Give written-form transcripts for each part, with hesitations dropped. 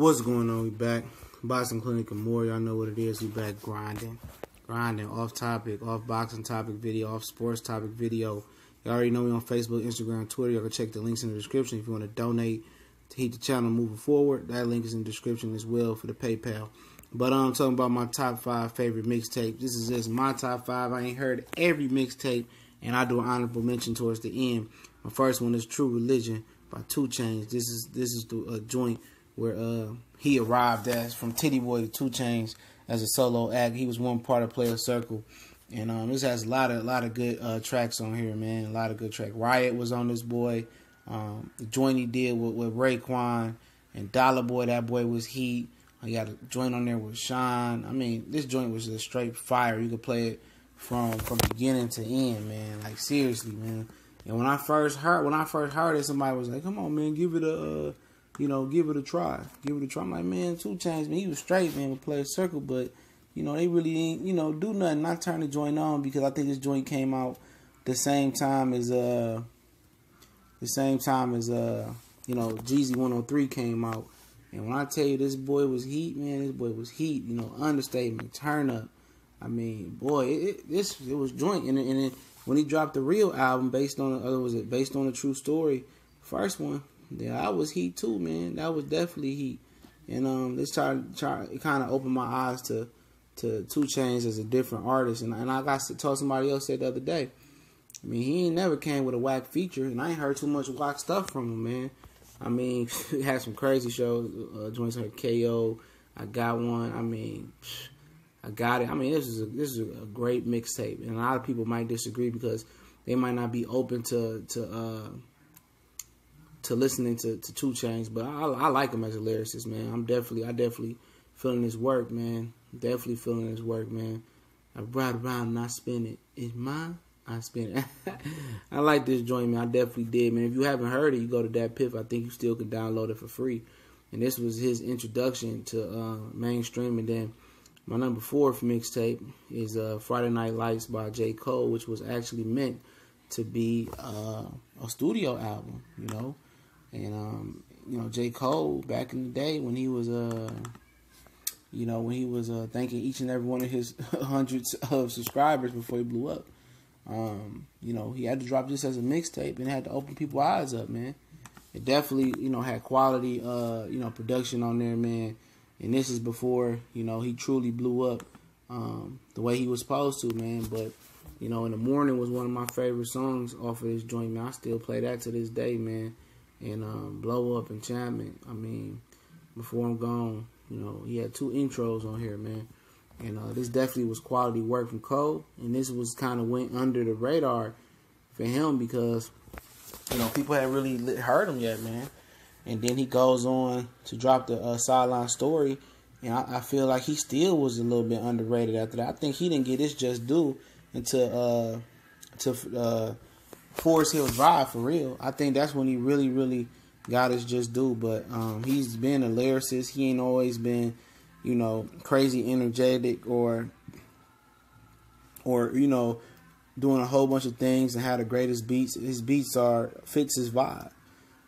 What's going on? We back. Boxing Clinic and more. Y'all know what it is. We back grinding. Off topic, off boxing topic video, off sports topic video. You already know me on Facebook, Instagram, Twitter. Y'all can check the links in the description if you want to donate to keep the channel moving forward. That link is in the description as well for the PayPal. But I'm talking about my top 5 favorite mixtapes. This is just my top 5. I ain't heard every mixtape, and I do an honorable mention towards the end. My first one is True Religion by 2 Chainz. This is the joint where he arrived as from Titty Boy to 2 Chainz as a solo act. He was one part of Player Circle, and this has a lot of good tracks on here, man. A lot of good tracks. Riot was on this boy. The joint he did with Raekwon and Dollar Boy, that boy was heat. I got a joint on there with Sean. I mean, this joint was just straight fire. You could play it from beginning to end, man. Like seriously, man. And when I first heard it, somebody was like, "Come on, man, give it a give it a try. Give it a try." I'm like, man, 2 Chainz, man, he was straight, man, with Player Circle, but they really ain't do nothing. I turned the joint on because I think this joint came out the same time as Jeezy 103 came out. And when I tell you this boy was heat, man, this boy was heat. Understatement, turn up. I mean, boy, it was joint. And then when he dropped the real album based on a true story, first one, yeah, I was heat too, man. That was definitely heat. And this try it kind of opened my eyes to 2 Chainz as a different artist. And I got to tell somebody else said the other day. I mean, he ain't never came with a whack feature, and I ain't heard too much whack stuff from him, man. I mean, he had some crazy shows. Joints like KO. I got one. I mean, I got it. I mean, this is a great mixtape, and a lot of people might disagree because they might not be open to listening to 2 Chainz. But I like him as a lyricist, man. I definitely feeling his work, man. Definitely feeling his work, man. I ride around and I spin it. It's mine. I spin it. I like this joint, man. I definitely did, man. If you haven't heard it, you go to Dat Piff. I think you still can download it for free. And this was his introduction to mainstream. And then my number 4 mixtape is Friday Night Lights by J. Cole, which was actually meant to be a studio album, And J. Cole back in the day when he was thanking each and every one of his hundreds of subscribers before he blew up. He had to drop this as a mixtape and had to open people's eyes up, man. It definitely, had quality, production on there, man. And this is before, he truly blew up, the way he was supposed to, man. But, In the Morning was one of my favorite songs off of this joint, man. I still play that to this day, man. And, Blow Up, Enchantment. I mean, Before I'm Gone, he had 2 intros on here, man. And this definitely was quality work from Cole. And this was kind of went under the radar for him because, people hadn't really heard him yet, man. And then he goes on to drop the Sideline Story. And I feel like he still was a little bit underrated after that. I think he didn't get his just due until Forest Hill Drive, for real. I think that's when he really, really got his just due. But he's been a lyricist. He ain't always been crazy energetic or doing a whole bunch of things and had the greatest beats. His beats fits his vibe.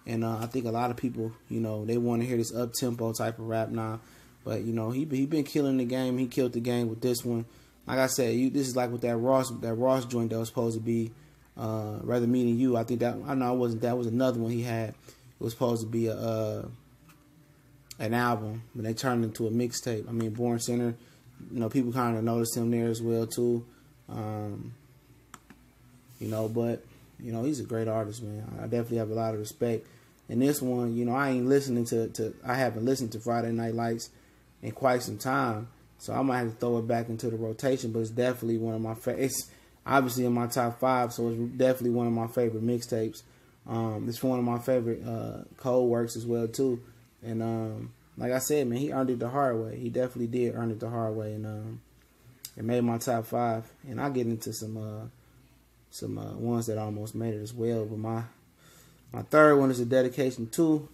And I think a lot of people, they want to hear this up-tempo type of rap now. But, he been killing the game. He killed the game with this one. Like I said, this is like with that Ross joint that was supposed to be Rather Me Than You. I think that was another one he had. It was supposed to be an album, but they turned it into a mixtape. I mean, Born Center, people kind of noticed him there as well too. But he's a great artist, man. I definitely have a lot of respect. And this one, I haven't listened to Friday Night Lights in quite some time, so I might have to throw it back into the rotation. But it's definitely one of my it's obviously in my top 5, so it's definitely one of my favorite mixtapes. It's one of my favorite Cole works as well too. And like I said, man, he earned it the hard way. He definitely did earn it the hard way, and it made my top 5. And I'll get into some ones that almost made it as well. But my third one is a dedication to,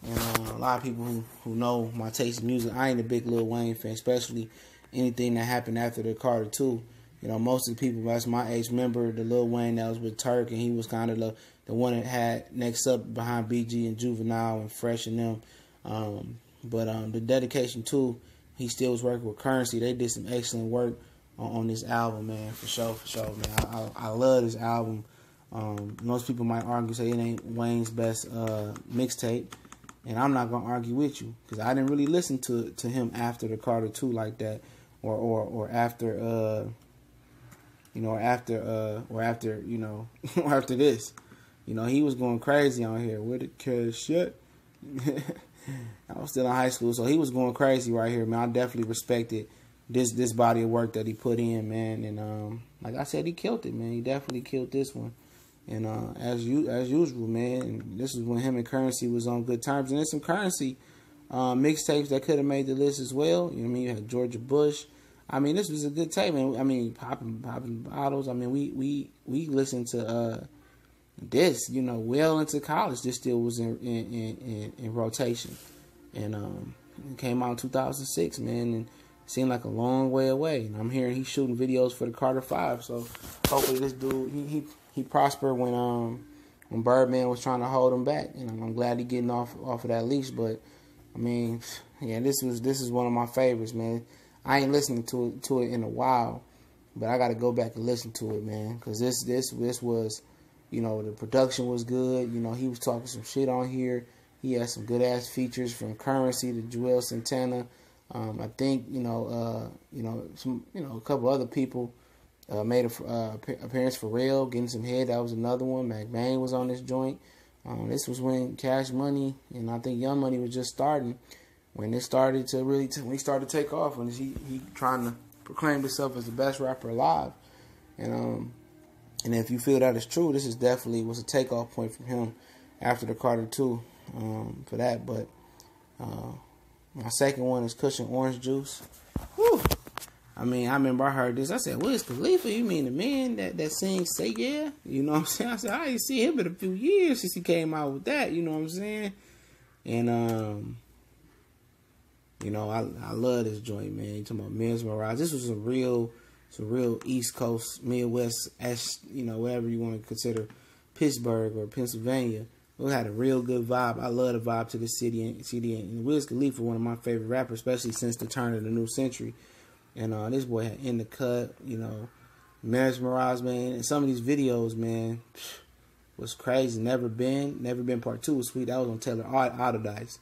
and a lot of people who know my taste in music, I ain't a big Lil Wayne fan, especially anything that happened after the Carter 2. Most of the people that's my age remember the Lil Wayne that was with Turk, and he was kind of the one that had next up behind BG and Juvenile and Fresh and them. But the dedication too, he still was working with Currency. They did some excellent work on this album, man, for sure, man. I love this album. Most people might argue, say it ain't Wayne's best mixtape, and I'm not gonna argue with you because I didn't really listen to him after the Carter 2 like that, or after or after this. He was going crazy on here with it, cause shit. I was still in high school, so he was going crazy right here, man. I definitely respected this body of work that he put in, man. And like I said, he killed it, man. He definitely killed this one. And as usual, man. And this is when him and Currency was on good terms. And there's some Currency mixtapes that could have made the list as well. You know what I mean? You had Georgia Bush. I mean, this was a good tape, man. I mean, popping bottles. I mean, we listened to this, well into college. This still was in rotation, and it came out in 2006, man, and it seemed like a long way away. And I'm hearing he's shooting videos for the Carter 5, so hopefully this dude he prospered when Birdman was trying to hold him back, and I'm glad he getting off of that leash. But I mean, yeah, this is one of my favorites, man. I ain't listening to it in a while, but I got to go back and listen to it, man, because this was. The production was good. He was talking some shit on here. He had some good ass features from Currency to Joel Santana. I think a couple other people made a appearance for real, getting some head. That was another one. Mac Bang was on this joint. This was when Cash Money and I think Young Money was just starting. When it started to when he started to take off, when he trying to proclaim himself as the best rapper alive, and if you feel that is true, this is definitely was a takeoff point from him after the Carter 2 for that. But my second one is Cushion Orange Juice. Whew. I mean, I remember I heard this. I said, Wiz Khalifa, you mean the man that sings Say Yeah? You know what I'm saying? I said, I ain't seen him in a few years since he came out with that. You know what I'm saying? And, I love this joint, man. You talking about Mesmerize. This was some real East Coast, Midwest, whatever you want to consider Pittsburgh or Pennsylvania. We had a real good vibe. I love the vibe to the city. And Wiz Khalifa, one of my favorite rappers, especially since the turn of the new century. And this boy had In the Cut, Mesmerize, man. And some of these videos, man, was crazy. Never Been Part 2 was sweet. That was on Taylor Autodice.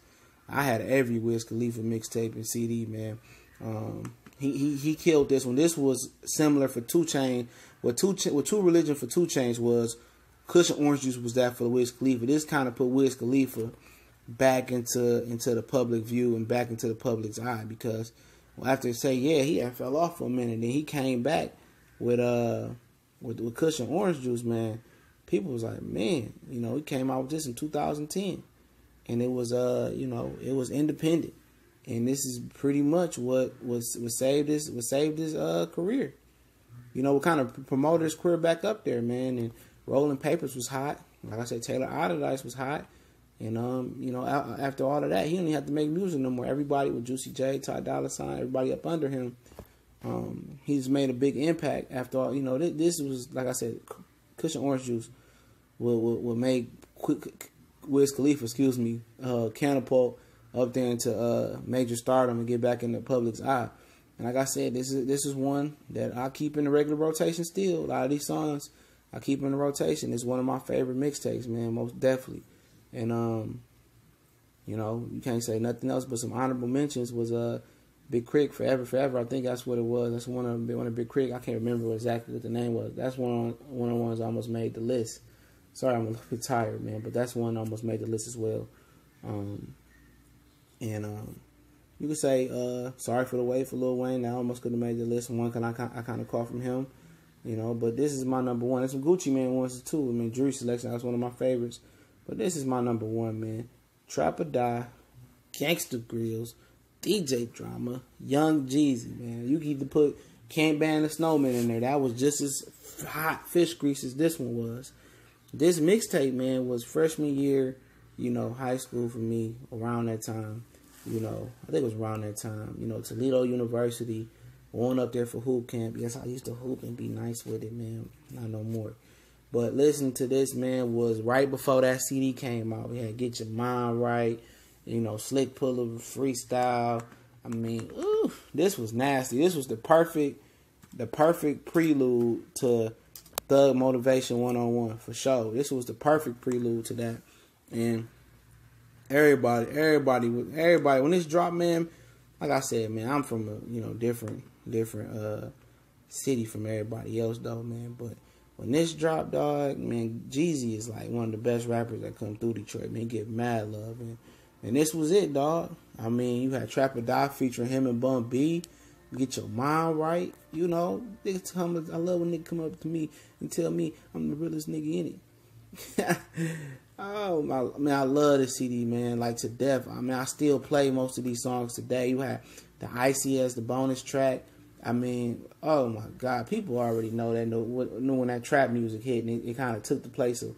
I had every Wiz Khalifa mixtape and CD, man. He killed this one. This was similar for 2 Chainz. What True Religion for 2 Chainz was, Cushion Orange Juice was that for Wiz Khalifa. This kind of put Wiz Khalifa back into the public view and back into the public's eye, because after Say Yeah, he had fell off for a minute. Then he came back with Cushion Orange Juice, man. People was like, man, he came out with this in 2010, and it was it was independent. And this is pretty much what saved his career. What kind of promoted his career back up there, man. And Rolling Papers was hot. Like I said, Taylor Autodice was hot. And after all of that, he didn't have to make music no more. Everybody with Juicy J, Ty Dolla $ign, everybody up under him. He's made a big impact after all. This was, like I said, Cushion Orange Juice will make Wiz Khalifa, catapult up there into major stardom and get back in the public's eye. And like I said, this is one that I keep in the regular rotation still. A lot of these songs I keep in the rotation. It's one of my favorite mixtapes, man, most definitely. And you can't say nothing else but some honorable mentions was Big Crit, Forever. I think that's what it was. That's one of Big Crit. I can't remember exactly what the name was. That's one of the ones I almost made the list. Sorry, I'm a little bit tired, man, but that's one I almost made the list as well. You could say Sorry for the Wait for Lil Wayne. That almost could have made the list. One I kind of caught from him, But this is my number one. There's some Gucci Mane ones too. I mean, Jury Selection, that's one of my favorites. But this is my number one, man. Trap or Die, Gangsta Grills, DJ Drama, Young Jeezy, man. You can either put Can't Ban the Snowman in there. That was just as hot fish grease as this one was. This mixtape, man, was freshman year, high school for me, around that time. I think it was around that time. Toledo University, going up there for hoop camp. Yes, I used to hoop and be nice with it, man. Not no more. But listening to this, man, was right before that CD came out. We had Get Your Mind Right, Slick Puller, freestyle. I mean, ooh, this was nasty. This was the perfect prelude to Thug Motivation 101 for sure. This was the perfect prelude to that. And everybody when this dropped, man, like I said, man, I'm from a different city from everybody else though, man. But when this dropped, dog, man, Jeezy is like one of the best rappers that come through Detroit, man. He get mad love, and this was it, dog. I mean, you had Trap or Die featuring him and Bun B. Get your mind right, Niggas tell me, I love when niggas come up to me and tell me I'm the realest nigga in it. Oh my, man, I love this CD, man, like to death. I mean, I still play most of these songs today. You had the Icy as the bonus track. I mean, oh my God, people already know when that trap music hit, and it kind of took the place of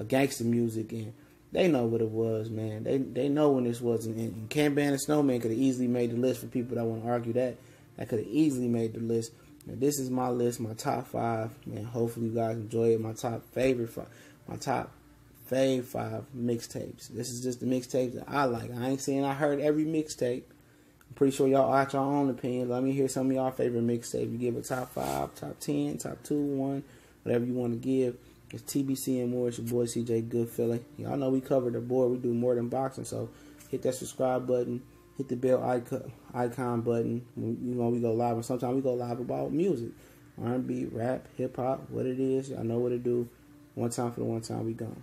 gangster music, and they know what it was, man. They know when this was, and Can Ban and Snowman could have easily made the list for people that want to argue that. That could have easily made the list. Now, this is my list, my top 5. Man, hopefully you guys enjoy it. My top fave 5 mixtapes. This is just the mixtapes that I like. I ain't saying I heard every mixtape. I'm pretty sure y'all got your own opinion. Let me hear some of y'all favorite mixtapes. You give a top 5, top 10, top 2, 1, whatever you want to give. It's TBC and more. It's your boy CJ Goodfeeling. Y'all know we cover the board. We do more than boxing, so hit that subscribe button. Hit the bell icon button. We go live, and sometimes we go live about music, R&B, rap, hip hop, what it is. Y'all know what to do. One time for the one time, we gone.